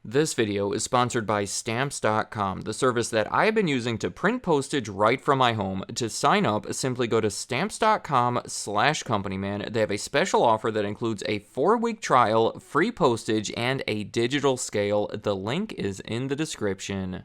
This video is sponsored by Stamps.com, the service that I have been using to print postage right from my home. To sign up, simply go to Stamps.com/companyman. They have a special offer that includes a 4-week trial, free postage, and a digital scale. The link is in the description.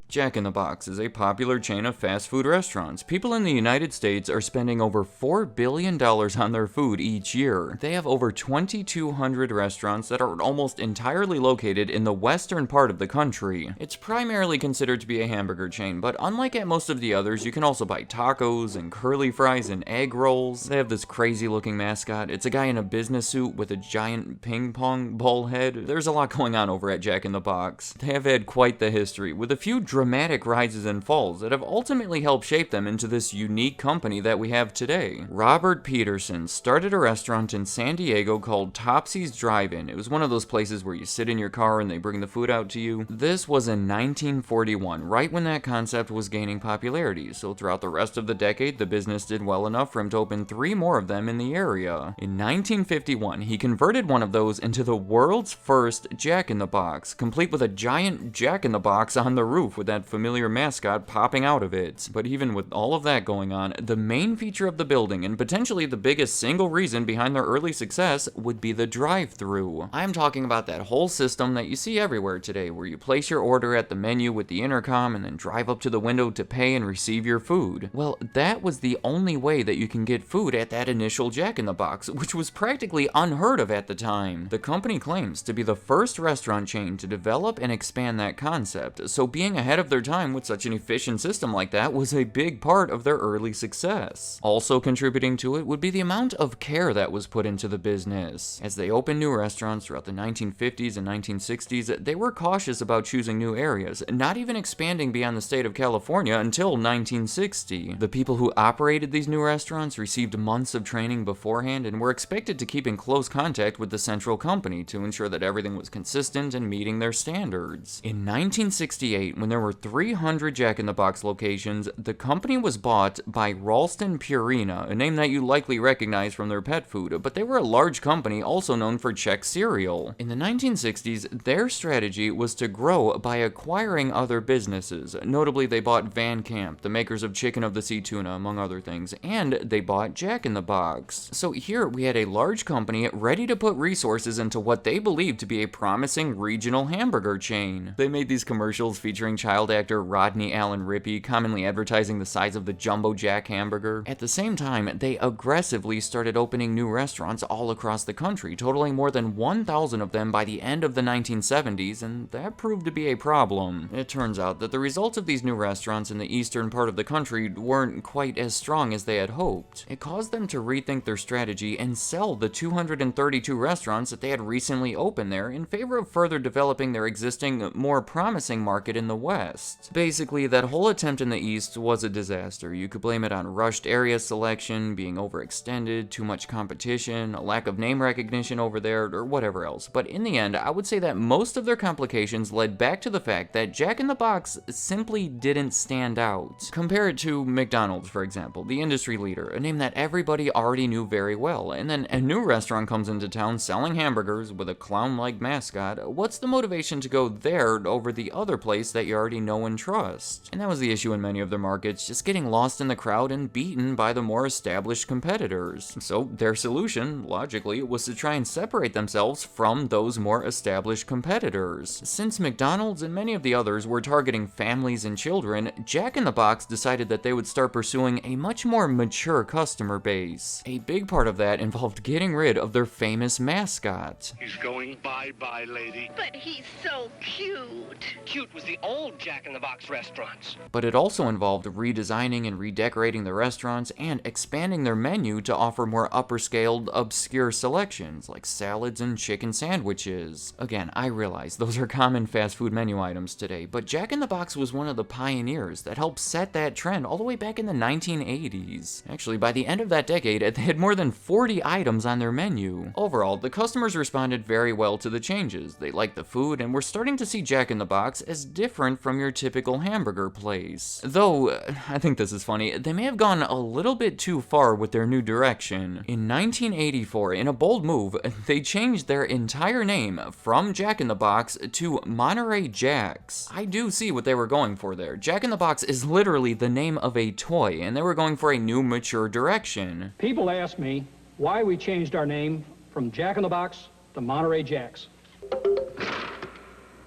Jack in the Box is a popular chain of fast food restaurants. People in the United States are spending over $4 billion on their food each year. They have over 2,200 restaurants that are almost entirely located in the western part of the country. It's primarily considered to be a hamburger chain, but unlike at most of the others, you can also buy tacos and curly fries and egg rolls. They have this crazy looking mascot. It's a guy in a business suit with a giant ping pong ball head. There's a lot going on over at Jack in the Box. They have had quite the history, with a few dramatic rises and falls that have ultimately helped shape them into this unique company that we have today. Robert Peterson started a restaurant in San Diego called Topsy's Drive-In. It was one of those places where you sit in your car and they bring the food out to you. This was in 1941, right when that concept was gaining popularity, so throughout the rest of the decade, the business did well enough for him to open 3 more of them in the area. In 1951, he converted one of those into the world's first Jack in the Box, complete with a giant Jack in the Box on the roof with that familiar mascot popping out of it. But even with all of that going on, the main feature of the building, and potentially the biggest single reason behind their early success, would be the drive-thru. I'm talking about that whole system that you see everywhere today, where you place your order at the menu with the intercom and then drive up to the window to pay and receive your food. Well, that was the only way that you can get food at that initial Jack in the Box, which was practically unheard of at the time. The company claims to be the first restaurant chain to develop and expand that concept, so being ahead of their time with such an efficient system like that was a big part of their early success. Also contributing to it would be the amount of care that was put into the business. As they opened new restaurants throughout the 1950s and 1960s, they were cautious about choosing new areas, not even expanding beyond the state of California until 1960. The people who operated these new restaurants received months of training beforehand and were expected to keep in close contact with the central company to ensure that everything was consistent and meeting their standards. In 1968, when there were 300 Jack in the Box locations, the company was bought by Ralston Purina, a name that you likely recognize from their pet food, but they were a large company also known for Chex cereal. In the 1960s, their strategy was to grow by acquiring other businesses. Notably, they bought Van Camp, the makers of Chicken of the Sea Tuna, among other things, and they bought Jack in the Box. So here we had a large company ready to put resources into what they believed to be a promising regional hamburger chain. They made these commercials featuring child actor Rodney Allen Rippey, commonly advertising the size of the Jumbo Jack hamburger. At the same time, they aggressively started opening new restaurants all across the country, totaling more than 1,000 of them by the end of the 1970s, and that proved to be a problem. It turns out that the results of these new restaurants in the eastern part of the country weren't quite as strong as they had hoped. It caused them to rethink their strategy and sell the 232 restaurants that they had recently opened there in favor of further developing their existing, more promising market in the West. Basically, that whole attempt in the East was a disaster. You could blame it on rushed area selection, being overextended, too much competition, a lack of name recognition over there, or whatever else. But in the end, I would say that most of their complications led back to the fact that Jack in the Box simply didn't stand out. Compare it to McDonald's, for example, the industry leader, a name that everybody already knew very well, and then a new restaurant comes into town selling hamburgers with a clown-like mascot. What's the motivation to go there over the other place that you already know and trust? And that was the issue in many of their markets, just getting lost in the crowd and beaten by the more established competitors. So their solution, logically, was to try and separate themselves from those more established competitors. Since McDonald's and many of the others were targeting families and children, Jack in the Box decided that they would start pursuing a much more mature customer base. A big part of that involved getting rid of their famous mascot. He's going bye-bye, lady. But he's so cute. Cute was the old Jack in the Box restaurants. But it also involved redesigning and redecorating the restaurants and expanding their menu to offer more upper-scaled, obscure selections, like salads and chicken sandwiches. Again, I realize those are common fast food menu items today, but Jack in the Box was one of the pioneers that helped set that trend all the way back in the 1980s. Actually, by the end of that decade, they had more than 40 items on their menu. Overall, the customers responded very well to the changes. They liked the food and were starting to see Jack in the Box as different from from your typical hamburger place. Though, I think this is funny, they may have gone a little bit too far with their new direction. In 1984, in a bold move, they changed their entire name from Jack in the Box to Monterey Jacks. I do see what they were going for there. Jack in the Box is literally the name of a toy, and they were going for a new, mature direction. People ask me why we changed our name from Jack in the Box to Monterey Jacks.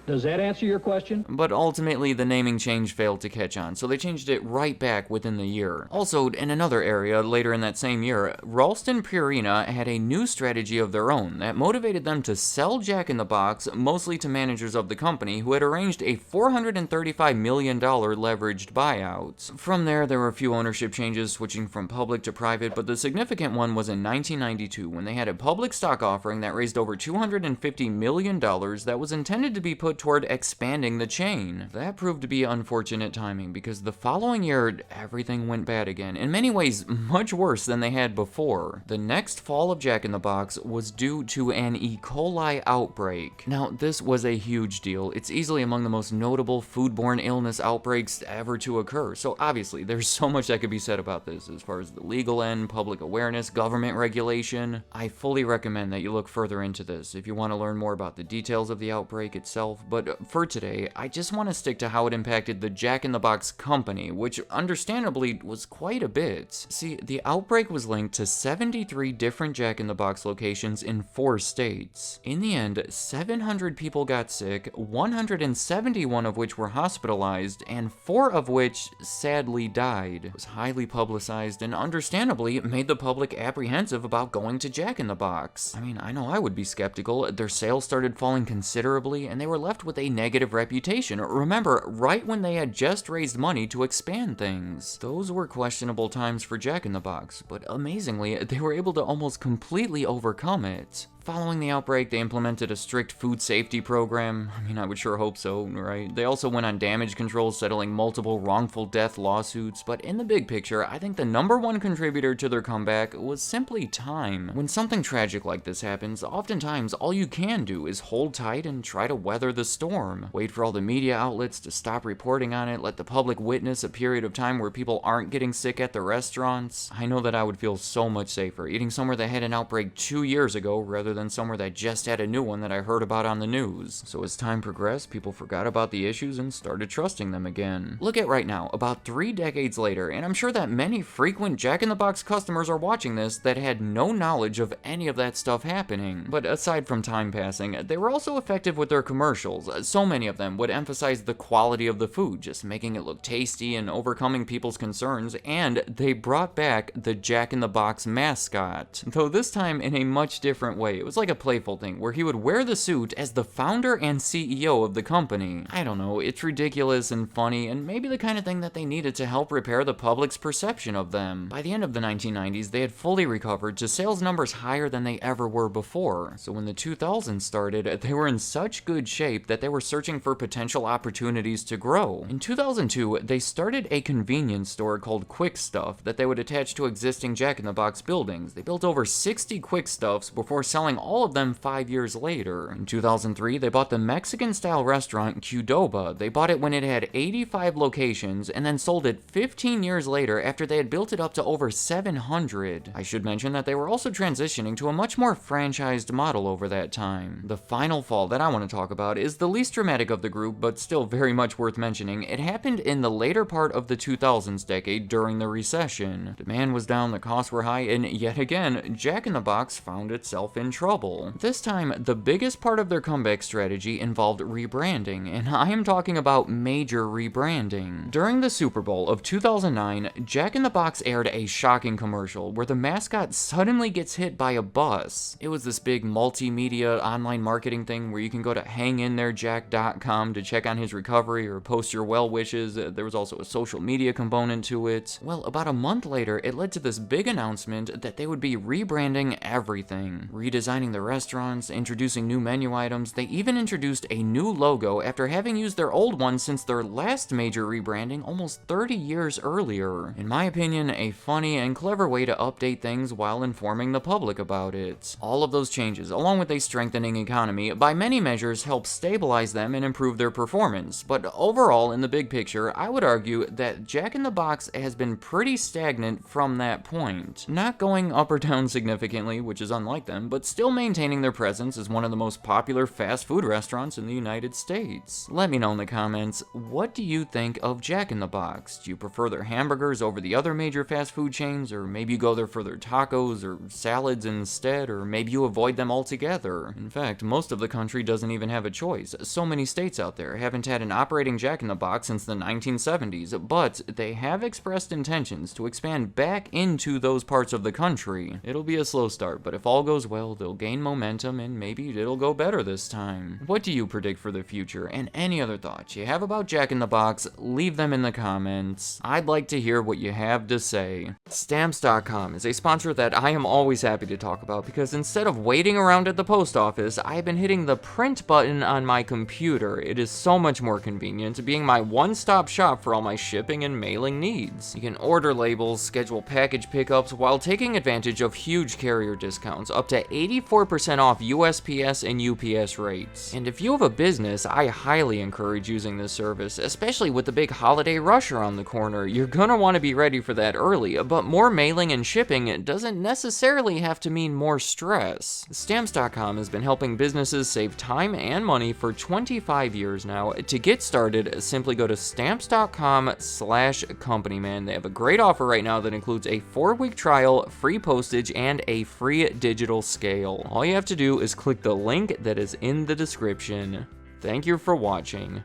Does that answer your question? But ultimately, the naming change failed to catch on, so they changed it right back within the year. Also, in another area, later in that same year, Ralston Purina had a new strategy of their own that motivated them to sell Jack in the Box, mostly to managers of the company, who had arranged a $435 million leveraged buyout. From there were a few ownership changes, switching from public to private, but the significant one was in 1992, when they had a public stock offering that raised over $250 million that was intended to be put toward expanding the chain. That proved to be unfortunate timing, because the following year, everything went bad again, in many ways much worse than they had before. The next fall of Jack in the Box was due to an E. coli outbreak. Now, this was a huge deal. It's easily among the most notable foodborne illness outbreaks ever to occur, so obviously there's so much that could be said about this as far as the legal end, public awareness, government regulation. I fully recommend that you look further into this if you want to learn more about the details of the outbreak itself, but for today, I just want to stick to how it impacted the Jack in the Box company, which understandably was quite a bit. See, the outbreak was linked to 73 different Jack in the Box locations in 4 states. In the end, 700 people got sick, 171 of which were hospitalized, and 4 of which sadly died. It was highly publicized and understandably made the public apprehensive about going to Jack in the Box. I mean, I know I would be skeptical. Their sales started falling considerably, and they were left with a negative reputation. Remember, right when they had just raised money to expand things. Those were questionable times for Jack in the Box, but amazingly, they were able to almost completely overcome it. Following the outbreak, they implemented a strict food safety program. I mean, I would sure hope so, right? They also went on damage control, settling multiple wrongful death lawsuits, but in the big picture, I think the #1 contributor to their comeback was simply time. When something tragic like this happens, oftentimes all you can do is hold tight and try to weather the storm. Wait for all the media outlets to stop reporting on it, let the public witness a period of time where people aren't getting sick at the restaurants. I know that I would feel so much safer eating somewhere that had an outbreak 2 years ago rather than somewhere that just had a new one that I heard about on the news. So as time progressed, people forgot about the issues and started trusting them again. Look at right now, about 3 decades later, and I'm sure that many frequent Jack in the Box customers are watching this that had no knowledge of any of that stuff happening. But aside from time passing, they were also effective with their commercials. So many of them would emphasize the quality of the food, just making it look tasty and overcoming people's concerns, and they brought back the Jack in the Box mascot. Though this time in a much different way. It was like a playful thing, where he would wear the suit as the founder and CEO of the company. I don't know, it's ridiculous and funny, and maybe the kind of thing that they needed to help repair the public's perception of them. By the end of the 1990s, they had fully recovered to sales numbers higher than they ever were before. So when the 2000s started, they were in such good shape that they were searching for potential opportunities to grow. In 2002, they started a convenience store called Quick Stuff that they would attach to existing Jack in the Box buildings. They built over 60 Quick Stuffs before selling all of them 5 years later. In 2003, they bought the Mexican-style restaurant Qdoba. They bought it when it had 85 locations and then sold it 15 years later after they had built it up to over 700. I should mention that they were also transitioning to a much more franchised model over that time. The final fall that I want to talk about is the least dramatic of the group, but still very much worth mentioning. It happened in the later part of the 2000s decade during the recession. Demand was down, the costs were high, and yet again, Jack in the Box found itself in trouble. This time, the biggest part of their comeback strategy involved rebranding, and I am talking about major rebranding. During the Super Bowl of 2009, Jack in the Box aired a shocking commercial where the mascot suddenly gets hit by a bus. It was this big multimedia online marketing thing where you can go to hangintherejack.com to check on his recovery or post your well wishes. There was also a social media component to it. Well, about a month later, it led to this big announcement that they would be rebranding everything, redesigning redesigning their restaurants, introducing new menu items. They even introduced a new logo after having used their old one since their last major rebranding almost 30 years earlier. In my opinion, a funny and clever way to update things while informing the public about it. All of those changes, along with a strengthening economy, by many measures help stabilize them and improve their performance. But overall, in the big picture, I would argue that Jack in the Box has been pretty stagnant from that point. Not going up or down significantly, which is unlike them, but still maintaining their presence as one of the most popular fast food restaurants in the United States. Let me know in the comments, what do you think of Jack in the Box? Do you prefer their hamburgers over the other major fast food chains, or maybe you go there for their tacos or salads instead, or maybe you avoid them altogether? In fact, most of the country doesn't even have a choice. So many states out there haven't had an operating Jack in the Box since the 1970s, but they have expressed intentions to expand back into those parts of the country. It'll be a slow start, but if all goes well, they'll gain momentum and maybe it'll go better this time. What do you predict for the future, and any other thoughts you have about Jack in the Box, leave them in the comments. I'd like to hear what you have to say. Stamps.com is a sponsor that I am always happy to talk about because instead of waiting around at the post office, I've been hitting the print button on my computer. It is so much more convenient, being my one-stop shop for all my shipping and mailing needs. You can order labels, schedule package pickups, while taking advantage of huge carrier discounts, up to 84% off USPS and UPS rates. And if you have a business, I highly encourage using this service, especially with the big holiday rush around the corner. You're gonna want to be ready for that early, but more mailing and shipping doesn't necessarily have to mean more stress. Stamps.com has been helping businesses save time and money for 25 years now. To get started, simply go to stamps.com/companyman. They have a great offer right now that includes a 4-week trial, free postage, and a free digital scale. All you have to do is click the link that is in the description. Thank you for watching.